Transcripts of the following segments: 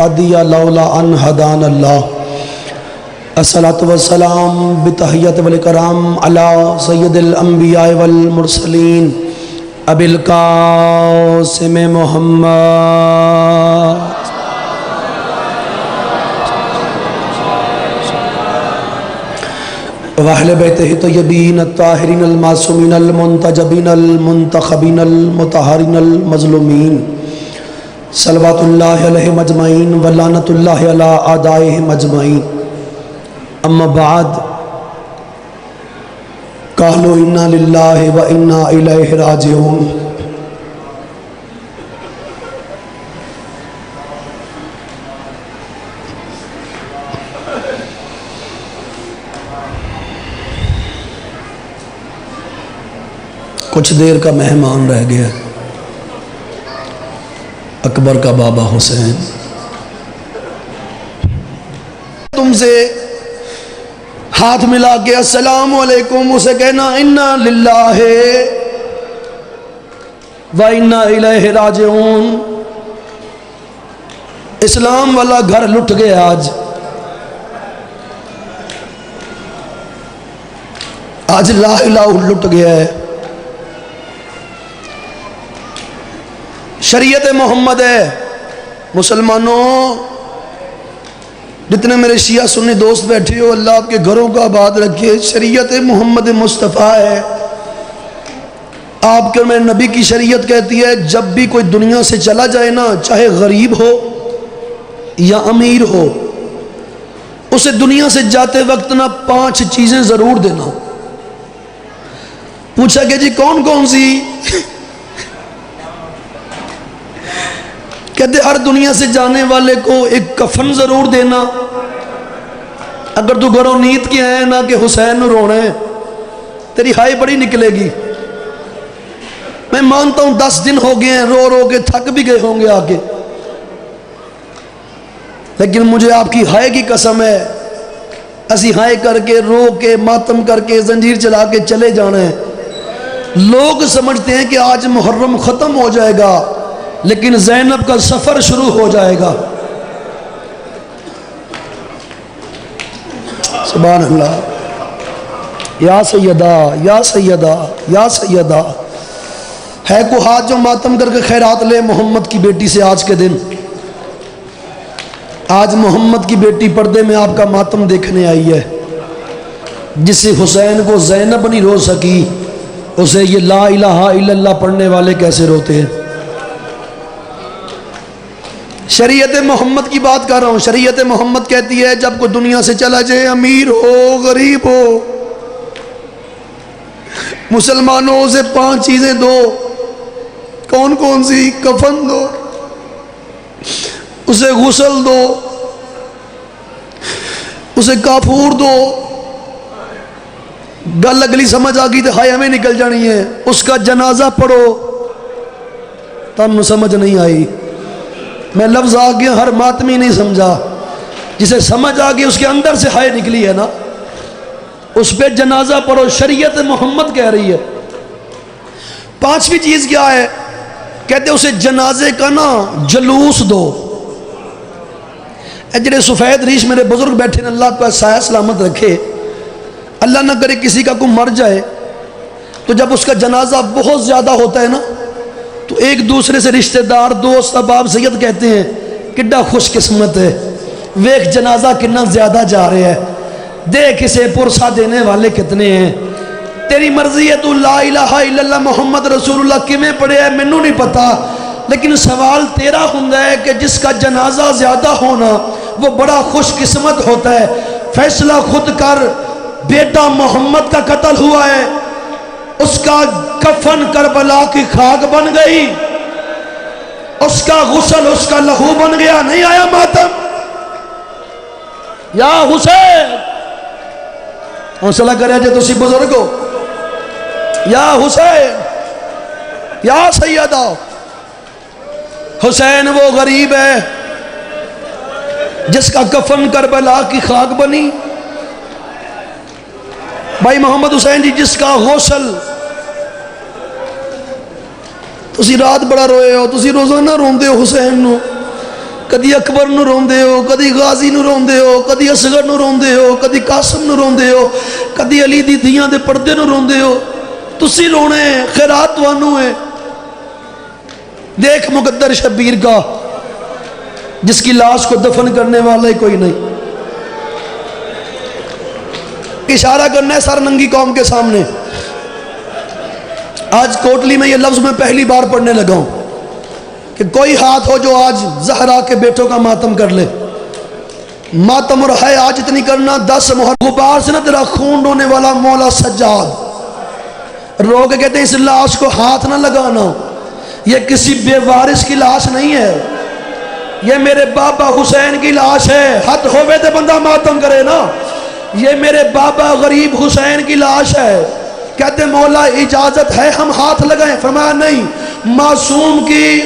عدیہ لولا ان ہدان اللہ الصلاۃ والسلام بتحیت والکرام علی سید الانبیاء والمرسلین ابی القاسم محمد واہل بیتہ طیبین الطاہرین المعصومین المنتجبین المنتخبین المطہرین المظلومین صلوات اللہ علیہ مجمعین ولعنت اللہ علی اعدائہ مجمعین اما بعد قالوا انا للہ و انا الیہ راجعون کچھ دیر کا مہمان رہ گیا اکبر کا بابا حسین تم سے ہاتھ ملا کے السلام علیکم اسے کہنا انا للہ و انا الیہ راجعون اسلام والا گھر لٹ گیا آج لا الہ لٹ گیا ہے شریعت محمد ہے مسلمانوں جتنے میرے شیعہ سنی دوست بیٹھے ہو اللہ آپ کے گھروں کا آباد رکھے شریعت محمد مصطفیٰ ہے آپ کے میرے نبی کی شریعت کہتی ہے جب بھی کوئی دنیا سے چلا جائے نا چاہے غریب ہو یا امیر ہو اسے دنیا سے جاتے وقت نا 5 چیزیں ضرور دینا پوچھا کہ جی کون کون سی کہتے ہر دنیا سے جانے والے کو ایک کفن ضرور دینا اگر تو گھروں نیت کی ہے نا کہ حسین نو رونا ہے تیری ہائی بڑی نکلے گی میں مانتا ہوں 10 دن ہو گئے ہیں رو رو کے تھک بھی گئے ہوں گے آگے لیکن مجھے آپ کی ہائے کی قسم ہے اسی ہائے کر کے رو کے ماتم کر کے زنجیر چلا کے چلے جانا ہے لوگ سمجھتے ہیں کہ آج محرم ختم ہو جائے گا لیکن زینب کا سفر شروع ہو جائے گا سبحان اللہ یا سیدہ یا سیدہ یا سیدہ ہے کو ہاتھ جو ماتم کر کے خیرات لے محمد کی بیٹی سے آج کے دن آج محمد کی بیٹی پردے میں آپ کا ماتم دیکھنے آئی ہے جس سے حسین کو زینب نہیں رو سکی اسے یہ لا الہ الا اللہ پڑھنے والے کیسے روتے ہیں شریعت محمد کی بات کر رہا ہوں شریعت محمد کہتی ہے جب کوئی دنیا سے چلا جائے امیر ہو غریب ہو مسلمانوں سے 5 چیزیں دو کون کون سی کفن دو اسے غسل دو اسے کافور دو گل اگلی سمجھ آگئی تو ہائے ہمیں نکل جانی ہے اس کا جنازہ پڑھو تم سمجھ نہیں آئی میں لفظ آگے ہر ماتمی نہیں سمجھا جسے سمجھ آگے اس کے اندر سے ہائے نکلی ہے نا اس پہ جنازہ پڑھو شریعت محمد کہہ رہی ہے 5ویں چیز کیا ہے کہتے اسے جنازے کا نا جلوس دو جڑے سفید ریش میرے بزرگ بیٹھے اللہ کا سایہ سلامت رکھے اللہ نہ کرے کسی کا کوئی مر جائے تو جب اس کا جنازہ بہت زیادہ ہوتا ہے نا تو ایک دوسرے سے رشتہ دار دوست احباب سید کہتے ہیں کڈا خوش قسمت ہے ویک جنازہ کنا زیادہ جا رہے ہیں دیکھ اسے پرسہ دینے والے کتنے ہیں تیری مرضی ہے تو لا الہ الا اللہ محمد رسول اللہ کمیں پڑھے ہے میں نہیں پتا لیکن سوال تیرا ہوندہ ہے کہ جس کا جنازہ زیادہ ہونا وہ بڑا خوش قسمت ہوتا ہے فیصلہ خود کر بیٹا محمد کا قتل ہوا ہے اس کا کفن کربلا کی خاک بن گئی اس کا غسل اس کا لہو بن گیا نہیں آیا ماتم یا حسین حوصلہ کرے جے تسی بزرگ ہو یا حسین یا سیدہ حسین وہ غریب ہے جس کا کفن کربلا کی خاک بنی بھائی محمد حسین جی جس کا غسل تسی رات بڑا روئے ہو تسی روزانہ روندے ہو حسین نو کدی اکبر نو روندے ہو، کدی غازی نو روندے ہو، کدی اصغر نو روندے ہو، کدی قاسم نو روندے ہو، کدی علی دی دھیاں دے پردے نو روندے ہو. تسی رونے خیرات توانو ہے. دیکھ مقدر شبیر کا، جس کی لاش کو دفن کرنے والا ہی کوئی نہیں. اشارہ کرنا ہے سر ننگی قوم کے سامنے. آج کوٹلی میں یہ لفظ میں پہلی بار پڑھنے لگا ہوں کہ کوئی ہاتھ ہو جو آج زہرا کے بیٹوں کا ماتم کر لے. ماتم اور ہے آج اتنی کرنا 10 محرم غبار سے نہ تیرا خون رونے والا مولا سجاد رو کے کہتے ہیں اس لاش کو ہاتھ نہ لگانا. یہ کسی بے وارث کی لاش نہیں ہے، یہ میرے بابا حسین کی لاش ہے. حد ہوئے تو بندہ ماتم کرے نا. یہ میرے بابا غریب حسین کی لاش ہے. کہتے مولا اجازت ہے ہم ہاتھ لگائیں؟ فرمایا نہیں، معصوم کی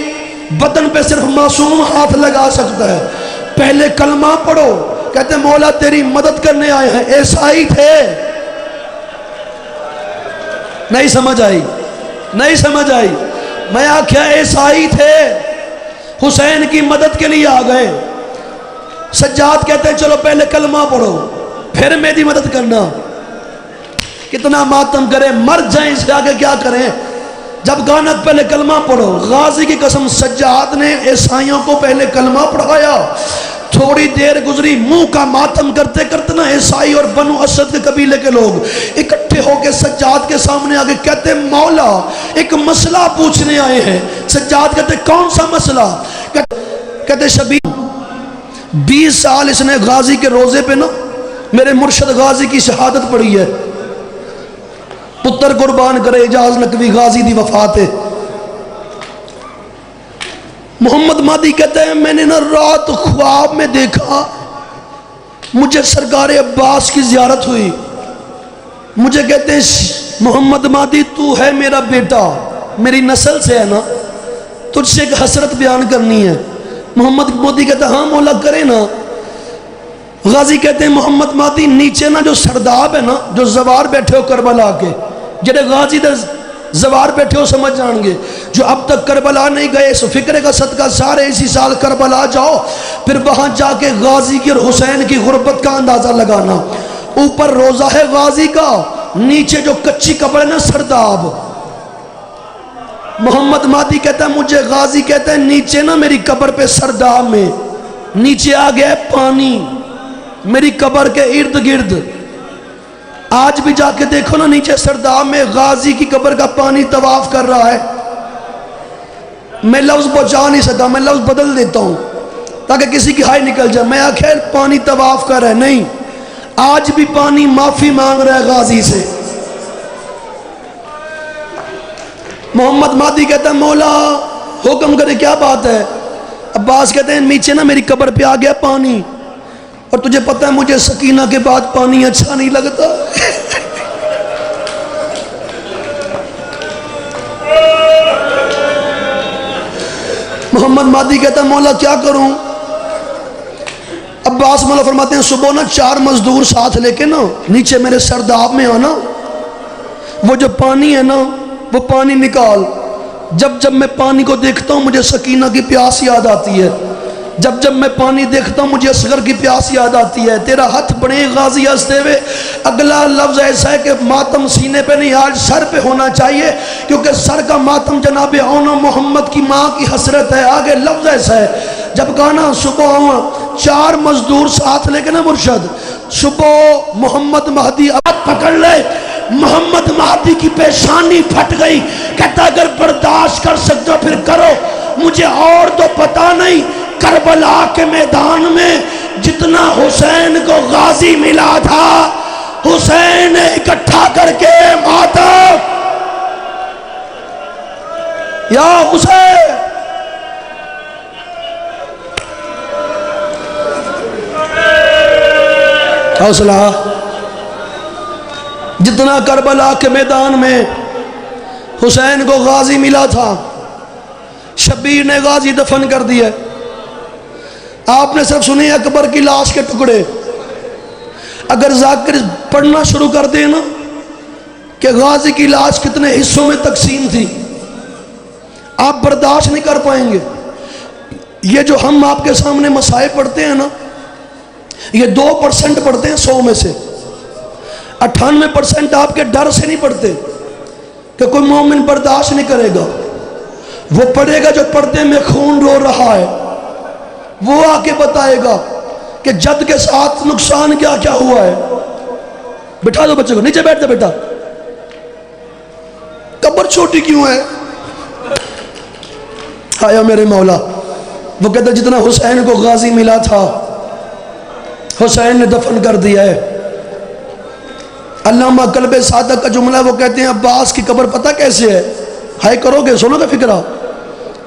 بدن پہ صرف معصوم ہاتھ لگا سکتا ہے. پہلے کلمہ پڑھو. کہتے مولا تیری مدد کرنے آئے ہیں. عیسائی تھے. نہیں سمجھ آئی، نہیں سمجھ آئی. میں آکھیا عیسائی تھے، حسین کی مدد کے لیے آ گئے. سجاد کہتے ہیں چلو پہلے کلمہ پڑھو پھر میری مدد کرنا. کتنا ماتم کریں، مر جائیں، اس کے آگے کیا کریں. جب گانا پہلے کلمہ پڑھو. غازی کی قسم سجاد نے عیسائیوں کو پہلے کلمہ پڑھایا. تھوڑی دیر گزری، منہ کا ماتم کرتے کرتے نا عیسائی اور بنو اسد کے قبیلے کے لوگ اکٹھے ہو کے سجاد کے سامنے آگے کہتے مولا ایک مسئلہ پوچھنے آئے ہیں. سجاد کہتے کون سا مسئلہ؟ کہتے شبیر 20 سال اس نے غازی کے روزے پہ نا میرے مرشد غازی کی شہادت پڑھی ہے. پتر قربان کرے اجاز نقوی غازی دی وفات ہے. محمد مہدی کہتے ہیں میں نے نا رات خواب میں دیکھا مجھے سرکار عباس کی زیارت ہوئی. مجھے کہتے ہیں محمد مہدی تو ہے میرا بیٹا، میری نسل سے ہے نا، تجھ سے ایک حسرت بیان کرنی ہے. محمد مہدی کہتے ہیں ہاں مولا کرے نا. غازی کہتے ہیں محمد مہدی نیچے نا جو سرداب ہے نا، جو زوار بیٹھے ہو کربلا کے، جڑے غازی دے زوار بیٹھے ہو سمجھ جان گے، جو اب تک کربلا نہیں گئے، اس فکرے کا صدقہ سارے اسی سال کربلا جاؤ، پھر وہاں جا کے غازی کی اور حسین کی غربت کا اندازہ لگانا. اوپر روزہ ہے غازی کا، نیچے جو کچی قبر ہے نا سرداب. محمد مہدی کہتا ہے مجھے غازی کہتا ہے نیچے نا میری قبر پہ سرداب میں نیچے آ گیا پانی میری قبر کے ارد گرد. آج بھی جا کے دیکھو نا نیچے سرداب میں غازی کی قبر کا پانی طواف کر رہا ہے. میں لفظ پہنچا نہیں سکتا، میں لفظ بدل دیتا ہوں تاکہ کسی کی ہائی نکل جائے. میں آخر پانی طواف کر رہا ہے، نہیں، آج بھی پانی معافی مانگ رہا ہے غازی سے. محمد مہدی کہتا ہے مولا حکم کرے کیا بات ہے. عباس کہتے ہیں نیچے نا میری قبر پہ آ گیا پانی، اور تجھے پتہ ہے مجھے سکینہ کے بعد پانی اچھا نہیں لگتا. محمد مہدی کہتا ہے مولا کیا کروں. عباس مولا فرماتے ہیں صبح نا 4 مزدور ساتھ لے کے نا نیچے میرے سرداب میں آنا، وہ جو پانی ہے نا وہ پانی نکال. جب جب میں پانی کو دیکھتا ہوں مجھے سکینہ کی پیاس یاد آتی ہے. جب جب میں پانی دیکھتا ہوں مجھے اصغر کی پیاس یاد آتی ہے. تیرا ہاتھ بڑے غازی ہنستے ہوئے. اگلا لفظ ایسا ہے کہ ماتم سینے پہ نہیں آج سر پہ ہونا چاہیے، کیونکہ سر کا ماتم جناب اونا محمد کی ماں کی حسرت ہے. آگے لفظ ایسا ہے جب کہنا صبح 4 مزدور ساتھ لے کے نا مرشد صبح محمد مہدی ہاتھ پکڑ لے. محمد مہدی کی پیشانی پھٹ گئی. کہتا اگر برداشت کر سکتے ہو پھر کرو، مجھے اور تو پتا نہیں. کربلا کے میدان میں جتنا حسین کو غازی ملا تھا حسین نے اکٹھا کر کے ماتم یا حسین حوصلہ. جتنا کربلا کے میدان میں حسین کو غازی ملا تھا شبیر نے غازی دفن کر دیا. آپ نے صرف سنی اکبر کی لاش کے ٹکڑے. اگر ذاکر پڑھنا شروع کر دے نا کہ غازی کی لاش کتنے حصوں میں تقسیم تھی آپ برداشت نہیں کر پائیں گے. یہ جو ہم آپ کے سامنے مصائب پڑھتے ہیں نا، یہ 2% پڑھتے ہیں 100 میں سے، 98% آپ کے ڈر سے نہیں پڑھتے کہ کوئی مومن برداشت نہیں کرے گا. وہ پڑھے گا جو پردے میں خون رو رہا ہے، وہ آ کے بتائے گا کہ جد کے ساتھ نقصان کیا کیا ہوا ہے. بٹھا دو بچے کو، نیچے بیٹھ جا بیٹا. قبر چھوٹی کیوں ہے؟ آیا میرے مولا. وہ کہتا جتنا حسین کو غازی ملا تھا حسین نے دفن کر دیا ہے. علامہ قلب صادق کا جملہ وہ کہتے ہیں عباس کی قبر پتہ کیسے ہے؟ ہائے کرو گے، سنو گے فکرہ.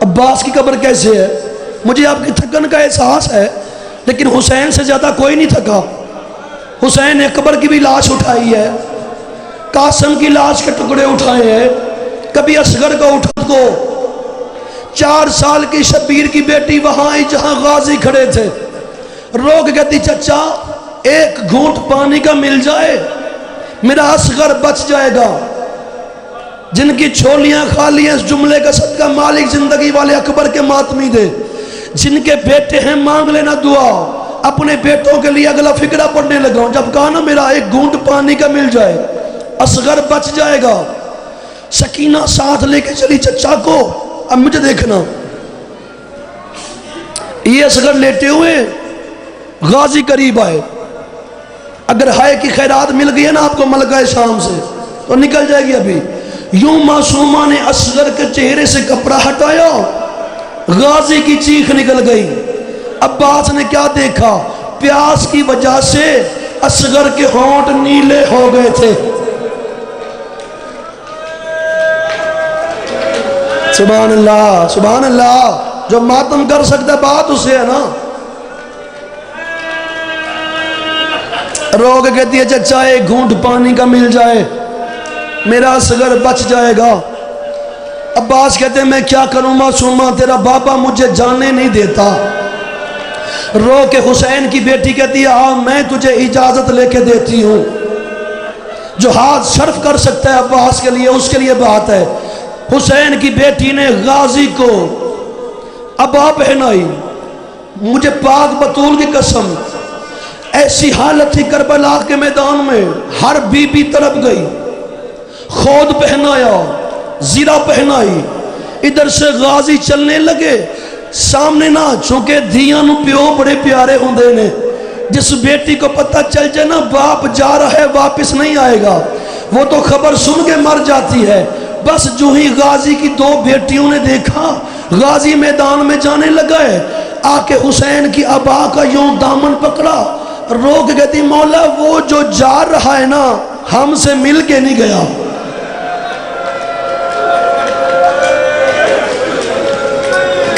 عباس کی قبر کیسے ہے؟ مجھے آپ کی تھکن کا احساس ہے، لیکن حسین سے زیادہ کوئی نہیں تھکا. حسین نے قبر کی بھی لاش اٹھائی ہے، قاسم کی لاش کے ٹکڑے اٹھائے ہیں، کبھی اصغر کا اٹھت کو. 4 سال کی شبیر کی بیٹی وہاں آئی جہاں غازی کھڑے تھے. روک کہتی چچا ایک گھونٹ پانی کا مل جائے میرا اصغر بچ جائے گا. جن کی چھولیاں خالی ہیں اس جملے کا صدقہ مالک زندگی والے اکبر کے ماتمی دے. جن کے بیٹے ہیں مانگ لینا دعا. اپنے بیٹوں کے لیے اگلا فکرہ پڑھنے لگا ہوں. جب کہا نا میرا ایک گھونٹ پانی کا مل جائے اصغر بچ جائے گا. سکینہ ساتھ لے کے چلی چچا کو. اب مجھے دیکھنا، یہ اصغر لیٹے ہوئے، غازی قریب آئے. اگر ہائے کی خیرات مل گئی ہے نا آپ کو ملکہ شام سے تو نکل جائے گی. ابھی یوں معصومہ نے اصغر کے چہرے سے کپڑا ہٹایا، غازی کی چیخ نکل گئی. عباس نے کیا دیکھا؟ پیاس کی وجہ سے اصغر کے ہونٹ نیلے ہو گئے تھے. سبحان اللہ سبحان اللہ. جو ماتم کر سکتا ہے بات اسے ہے نا. روگ کہتی ہے چچا ایک گھونٹ پانی کا مل جائے میرا اصغر بچ جائے گا. عباس کہتے ہیں میں کیا کروں معصومہ، تیرا بابا مجھے جانے نہیں دیتا. رو کے حسین کی بیٹی کہتی ہے ہاں میں تجھے اجازت لے کے دیتی ہوں. جو ہاتھ صرف کر سکتا ہے عباس کے لیے اس کے لیے بات ہے. حسین کی بیٹی نے غازی کو عبا پہنائی. مجھے پاک بطول کی قسم ایسی حالت تھی کربلا کے میدان میں، ہر بی بی تڑپ گئی. خود پہنایا، زیرہ پہنائی. ادھر سے غازی چلنے لگے سامنے نہ، چونکہ دھیاں نو پیو بڑے پیارے ہوندے نے. جس بیٹی کو پتہ چل جائے نا باپ جا رہا ہے واپس نہیں آئے گا، وہ تو خبر سن کے مر جاتی ہے. بس جو ہی غازی کی 2 بیٹیوں نے دیکھا غازی میدان میں جانے لگا ہے، آ کے حسین کی ابا کا یوں دامن پکڑا. روک کہتی مولا وہ جو جا رہا ہے نا ہم سے مل کے نہیں گیا.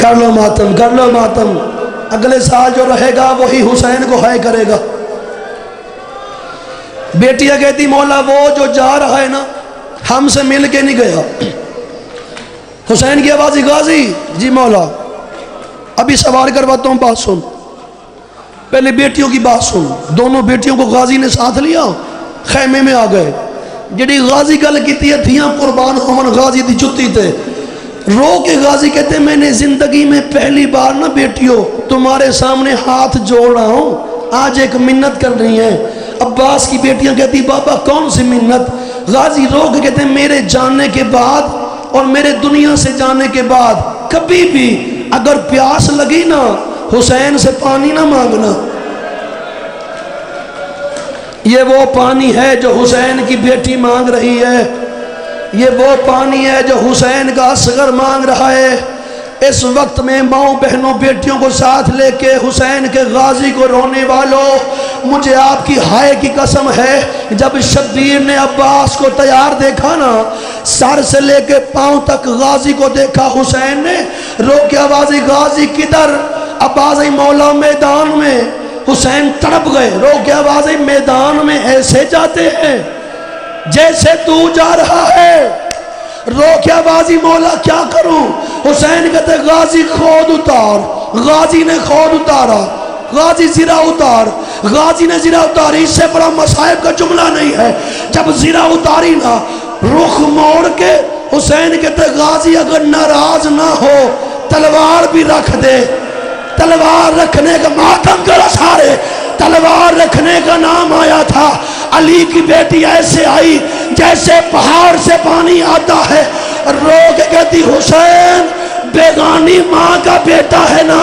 کر لو ماتم کر لو ماتم. اگلے سال جو رہے گا وہی حسین کو ہائے کرے گا. بیٹیاں کہتی مولا وہ جو جا رہا ہے نا ہم سے مل کے نہیں گیا. حسین کی آواز غازی جی مولا. ابھی سوار کرواتا ہوں، بات سن. پہلے بیٹیوں کی بات سن. دونوں بیٹیوں کو غازی نے ساتھ لیا، خیمے میں آ گئے. جڑی غازی گل کیتی ہے تھیاں قربان ہون غازی دی جتی تے. رو کے غازی کہتے ہیں میں نے زندگی میں پہلی بار نا بیٹیوں تمہارے سامنے ہاتھ جوڑ رہا ہوں، آج ایک منت کر رہی ہیں. عباس کی بیٹیاں کہتی بابا کون سی منت؟ غازی رو کے کہتے ہیں میرے جاننے کے بعد اور میرے دنیا سے جانے کے بعد کبھی بھی اگر پیاس لگی نا حسین سے پانی نہ مانگنا. یہ وہ پانی ہے جو حسین کی بیٹی مانگ رہی ہے، یہ وہ پانی ہے جو حسین کا اصغر مانگ رہا ہے. اس وقت میں ماؤں بہنوں بیٹیوں کو ساتھ لے کے حسین کے غازی کو رونے والوں مجھے آپ کی ہائے کی قسم ہے جب شبیر نے عباس کو تیار دیکھا نا سر سے لے کے پاؤں تک غازی کو دیکھا حسین نے رو کے آوازی غازی کدھر؟ عباس مولا میدان میں. حسین تڑپ گئے. رو کے آوازی میدان میں ایسے جاتے ہیں جیسے تو جا رہا ہے. رو کے آوازی مولا کیا کروں؟ حسین کہتے غازی خود اتار. غازی نے خود اتارا. غازی زرہ اتار. غازی نے زرہ اتاری. اس سے بڑا مصائب کا جملہ نہیں ہے. جب زرہ اتاری نا رخ موڑ کے حسین کہتے غازی اگر ناراض نہ ہو تلوار بھی رکھ دے. تلوار رکھنے کا ماتم کرو سارے، تلوار رکھنے کا نام آیا تھا۔ علی کی بیٹی ایسے آئی جیسے پہاڑ سے پانی آتا ہے، رو کے کہتی حسین بیگانی ماں کا بیٹا ہے نا،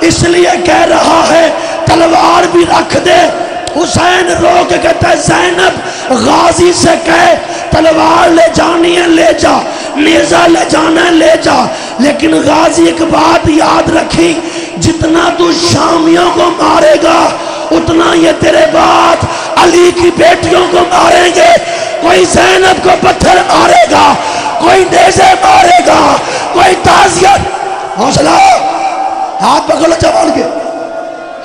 اس لیے کہہ رہا ہے تلوار بھی رکھ دے۔ حسین رو کے کہتا ہے زینب غازی سے کہے تلوار لے جانی ہے لے جا، نیزہ لے جانا ہے لے جا، لیکن غازی ایک بات یاد رکھی، جتنا تو شامیوں کو مارے گا اتنا یہ تیرے بعد علی کی بیٹیوں کو ماریں گے۔ کوئی زینب کو پتھر مارے گا، کوئی نیزے مارے گا، کوئی تعزیت۔ حوصلہ، ہاتھ پکڑو جوان کے،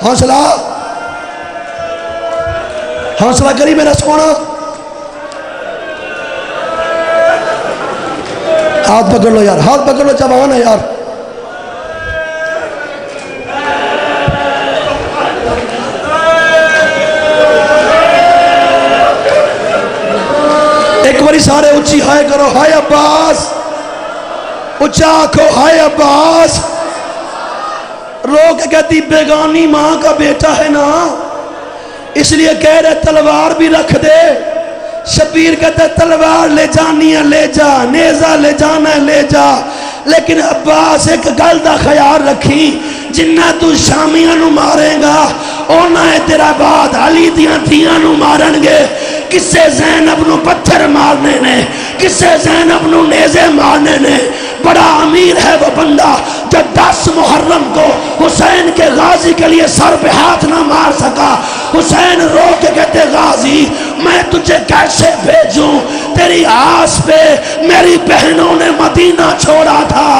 حوصلہ حوصلہ کری میرا سونا، ہاتھ پکڑ لو یار، ہاتھ پکڑ لو، جوان ہے یار۔ ایک باری سارے اچھی ہائے کرو، ہائے عباس، اچھا آنکھو ہائے عباس۔ رو کے کہتی بیگانی ماں کا بیٹا ہے نا، اس لیے کہہ رہے تلوار بھی رکھ دے۔ شبیر کہتا ہے تلوار لے جانی ہے لے جا، نیزہ لے جانا ہے لے جا، لیکن عباس ایک گل دا خیال رکھی، جنہ تو شامیاں نو مارے گا اونا ہے تیرا بعد علی دیاں تھیاں نو مارن گے۔ کسے زینب نو پتھر مارنے نے، کسے زینب نو نیزے مارنے نے۔ بڑا امیر ہے وہ بندہ جو 10 محرم کو حسین کے غازی کے لیے سر پہ ہاتھ نہ مار سکا۔ حسین رو کے کہتے غازی میں تجھے کیسے بھیجوں، تیری آس پہ میری بہنوں نے مدینہ چھوڑا تھا۔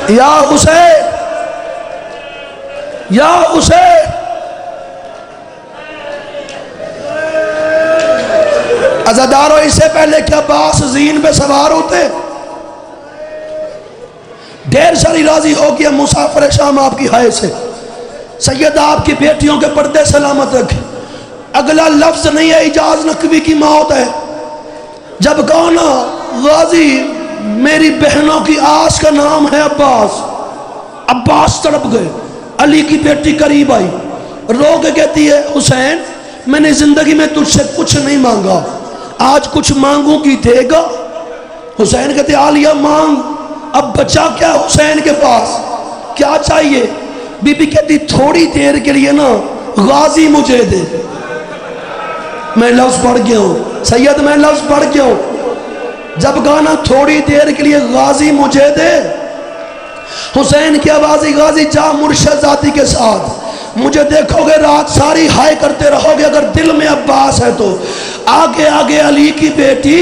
یا حسین، یا حسین، عزادارو اس سے پہلے کہ عباس زین پہ سوار ہوتے، ڈھیر ساری راضی ہو گیا مسافر شام آپ کی ہائے سے، سید آپ کی بیٹیوں کے پردے سلامت رکھے۔ اگلا لفظ نہیں ہے اجاز نقوی کی موت ہے، جب کہنا غازی میری بہنوں کی آس کا نام ہے عباس، عباس تڑپ گئے۔ علی کی بیٹی قریب آئی، رو کے کہتی ہے حسین میں نے زندگی میں تجھ سے کچھ نہیں مانگا، آج کچھ مانگوں کی دے گا؟ حسین کہتے عالیہ مانگ، اب بچا کیا حسین کے پاس، کیا چاہیے؟ بی بی کہتی تھوڑی دیر کے لیے نا غازی مجھے دے۔ میں لفظ پڑھ گیا ہوں سید، میں لفظ پڑھ گیا ہوں، جب گانا تھوڑی دیر کے لیے غازی مجھے دے، حسین کی آوازی غازی جا مرشد ذاتی کے ساتھ، مجھے دیکھو گے رات ساری ہائے کرتے رہو گے، اگر دل میں عباس ہے تو آگے آگے علی کی بیٹی،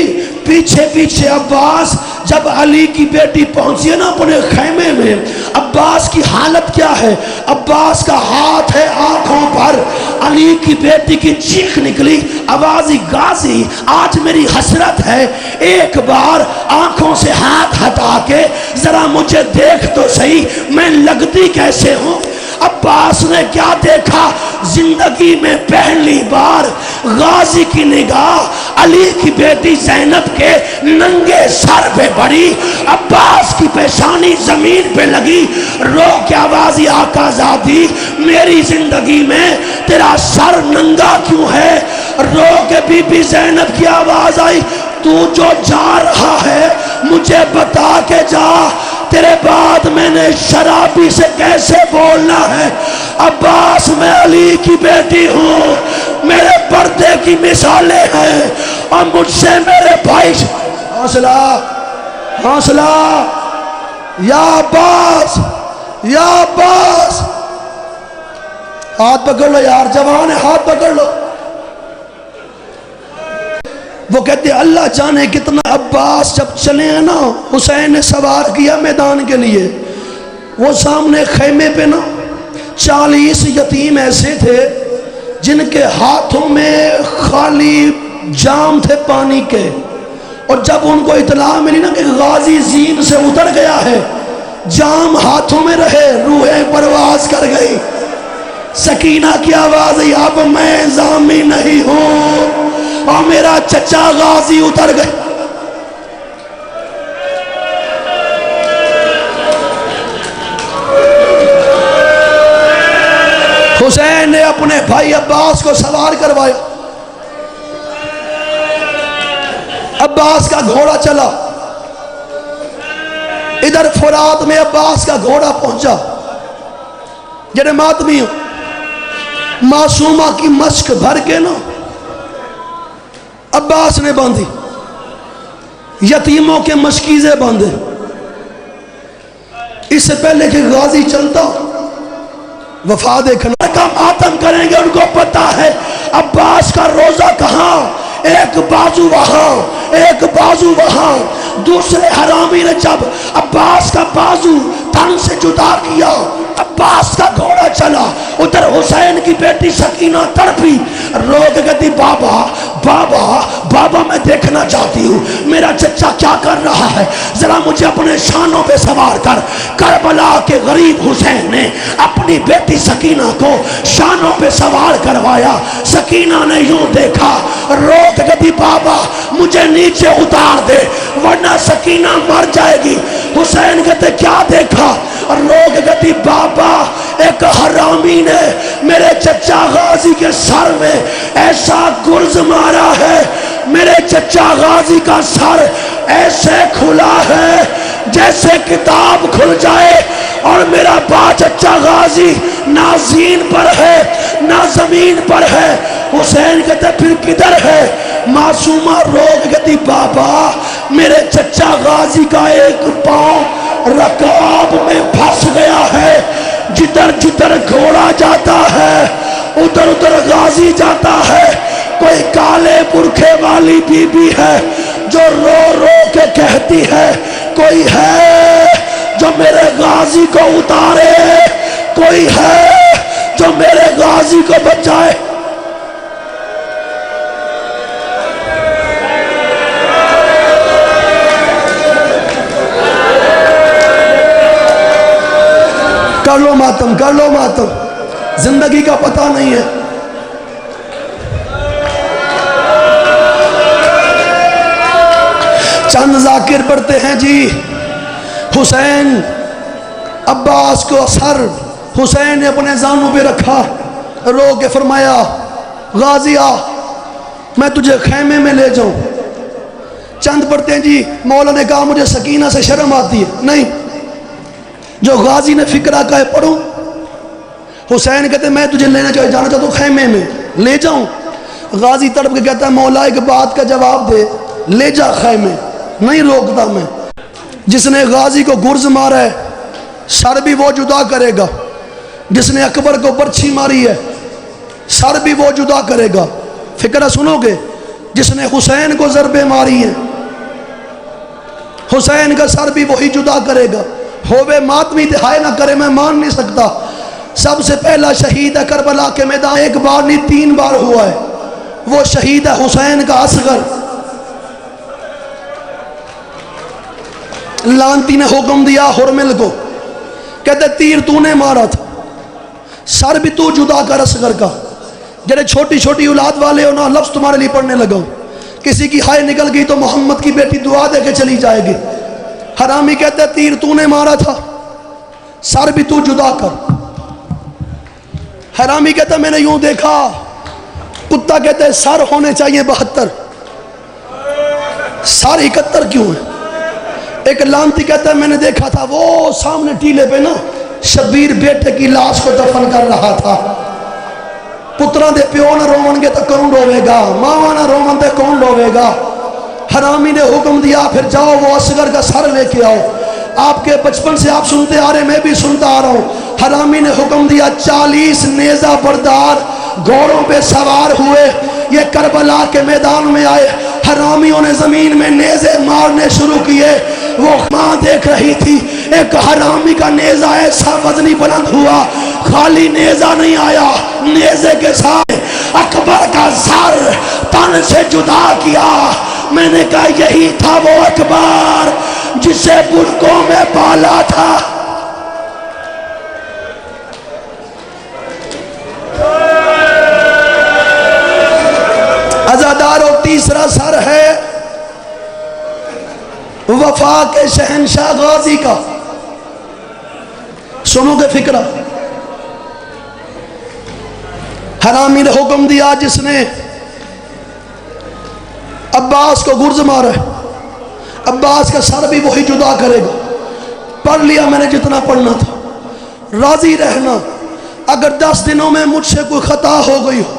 پیچھے پیچھے عباس۔ جب علی کی بیٹی پہنچی ہے نا اپنے خیمے میں، عباس کی حالت کیا ہے؟ عباس کا ہاتھ ہے آنکھوں پر، علی کی بیٹی کی چیخ نکلی، آوازی غازی آج میری حسرت ہے، ایک بار آنکھوں سے ہاتھ ہٹا کے ذرا مجھے دیکھ تو صحیح میں لگتی کیسے ہوں۔ عباس نے کیا دیکھا؟ زندگی میں پہلی بار غازی کی نگاہ علی کی بیٹی زینب کے ننگے سر پہ پڑی، عباس کی پیشانی زمین پہ لگی، رو کے آوازی آقا زادی میری زندگی میں تیرا سر ننگا کیوں ہے؟ رو کے بی بی زینب کی آواز آئی تو جو جا رہا ہے مجھے بتا کے جا، تیرے بعد میں نے شرابی سے کیسے بولنا ہے؟ عباس میں علی کی بیٹی ہوں، میرے پردے کی مثالیں ہیں، اور مجھ سے میرے بھائی۔ حوصلہ حوصلہ، یا عباس یا عباس، ہاتھ پکڑ لو یار، جوان ہے ہاتھ پکڑ لو۔ وہ کہتے ہیں اللہ جانے کتنا عباس جب چلے ہیں نا، حسین نے سوار کیا میدان کے لیے، وہ سامنے خیمے پہ نا 40 یتیم ایسے تھے جن کے ہاتھوں میں خالی جام تھے پانی کے، اور جب ان کو اطلاع ملی نا کہ غازی زین سے اتر گیا ہے، جام ہاتھوں میں رہے، روحیں پرواز کر گئی۔ سکینہ کی آواز ہے اب میں ضامی نہیں ہوں، اور میرا چچا غازی اتر گئے۔ نے اپنے بھائی عباس کو سوار کروایا، عباس کا گھوڑا چلا، ادھر فرات میں عباس کا گھوڑا پہنچا، جنہیں ماتمیوں معصومہ کی مشک بھر کے نا عباس نے باندھی، یتیموں کے مشکیزیں باندھے۔ اس سے پہلے کہ غازی چلتا وفا دیکھنا کا ماتم کریں گے، ان کو پتا ہے عباس کا روزہ کہاں، ایک بازو وہاں ایک بازو وہاں۔ دوسرے حرامی نے جب عباس کا بازو تن سے جدا کیا، عباس کا گھوڑا چلا، ادھر حسین کی بیٹی سکینہ تڑپی، رو کے کہتی بابا بابا بابا میں دیکھنا چاہتی ہوں میرا چچا کیا کر رہا ہے، ذرا مجھے اپنے شانوں پہ سوار کر۔ کربلا کے غریب حسین نے اپنی بیٹی سکینہ کو شانوں پہ سوار کروایا، سکینہ نے یوں دیکھا، رو کے کہتی بابا مجھے نیچے اتار دے ورنہ سکینہ مر جائے گی۔ حسین کہتے کیا دیکھا، اور لوگ کہتی بابا ایک حرامی نے میرے چچا غازی کے سر میں ایسا گرز مارا ہے، میرے چچا غازی کا سر ایسے کھلا ہے جیسے کتاب کھل جائے، اور میرا با چچا غازی نہ زین پر ہے نہ زمین پر ہے۔ حسین کہتے پھر کدھر ہے، معصومہ روگ کہتی بابا میرے چچا غازی کا ایک پاؤں رکاب میں پھنس گیا ہے، جدھر جدھر گھوڑا جاتا ہے ادھر ادھر غازی جاتا ہے۔ کوئی کالے برکھے والی بی بی ہے جو رو رو کے کہتی ہے کوئی ہے جو میرے غازی کو اتارے، کوئی ہے جو میرے غازی کو بچائے۔ کر لو ماتم کر لو ماتم، زندگی کا پتہ نہیں ہے۔ چند ذاکر پڑھتے ہیں جی حسین عباس کو سر حسین نے اپنے زانوں پہ رکھا، رو کے فرمایا غازی آ میں تجھے خیمے میں لے جاؤں۔ چند پڑھتے ہیں جی مولا نے کہا مجھے سکینہ سے شرم آتی ہے، نہیں، جو غازی نے فکرہ کہے پڑھوں۔ حسین کہتے میں تجھے لینا چاہیے، جانا چاہتا ہوں خیمے میں لے جاؤں۔ غازی تڑپ کے کہتا ہے مولا ایک بات کا جواب دے، لے جا خیمے، نہیں روکتا میں۔ جس نے غازی کو گرز مارا ہے سر بھی وہ جدا کرے گا، جس نے اکبر کو برچھی ماری ہے سر بھی وہ جدا کرے گا۔ فکرہ سنو گے، جس نے حسین کو ضربے ماری ہیں حسین کا سر بھی وہی جدا کرے گا۔ ہووے ماتمی دہائے نہ کرے میں مان نہیں سکتا، سب سے پہلا شہید ہے کربلا کے میدان، ایک بار نہیں 3 بار ہوا ہے، وہ شہید ہے حسین کا اصغر۔ لانتی نے حکم دیا حرمل کو، کہتے تیر تو نے مارا تھا، سر بھی تو جدا کر اصغر کا۔ جنہیں چھوٹی چھوٹی اولاد والے ہو نا لفظ تمہارے لیے پڑھنے لگا، کسی کی ہائے نکل گئی تو محمد کی بیٹی دعا دے کے چلی جائے گی۔ حرامی کہتے تیر تو نے مارا تھا، سر بھی تو جدا کر۔ حرامی کہتے میں نے یوں دیکھا، کتا کہتے سر ہونے چاہیے 72، سر 71 کیوں ہے؟ ایک لانتی کہتا ہے میں نے دیکھا تھا وہ سامنے ٹیلے پہ نا شبیر بیٹے کی لاش کو دفن کر رہا تھا، پترہ دے پیو نہ رومن گے تو کون روے گا، ماما نہ رومن دے کون روے گا۔ حرامی نے حکم دیا پھر جاؤ وہ اصغر کا سر لے کے آؤ۔ آپ کے بچپن سے آپ سنتے آ رہے میں بھی سنتا آ رہا ہوں، حرامی نے حکم دیا 40 نیزہ بردار گھوڑوں پہ سوار ہوئے، یہ کربلا کے میدان میں آئے۔ حرامیوں نے زمین میں نیزے مارنے شروع کیے، وہ ماں دیکھ رہی تھی، ایک حرامی کا نیزہ ایسا وزنی بلند ہوا، خالی نیزہ نہیں آیا، نیزے کے ساتھ اکبر کا سر تن سے جدا کیا۔ میں نے کہا یہی تھا وہ اکبر جسے بزرگوں میں پالا تھا۔ عزاداروں تیسرا سر ہے وفا کے شہنشاہ غازی کا۔ سنو گے فکرہ، حرامی نے حکم دیا جس نے عباس کو گرز مارا ہے عباس کا سر بھی وہی جدا کرے گا. پڑھ لیا میں نے جتنا پڑھنا تھا. راضی رہنا اگر 10 دنوں میں مجھ سے کوئی خطا ہو گئی ہو,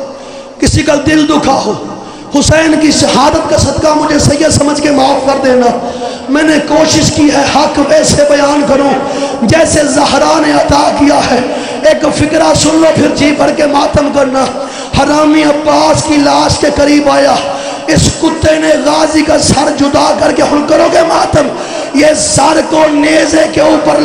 کسی کا دل دکھا ہو, حسین کی شہادت کا صدقہ مجھے سید سمجھ کے معاف کر دینا. میں نے کوشش کی ہے حق ویسے بیان کروں جیسے زہرا نے عطا کیا ہے. ایک فکرہ سن لو پھر جی بھر کے ماتم کرنا. حرامی عباس کی لاش کے قریب آیا, اس کتے نے غازی کا سر جدا کر کے ہن کرو گے ماتم, یہ سر کو نیزے کے اوپر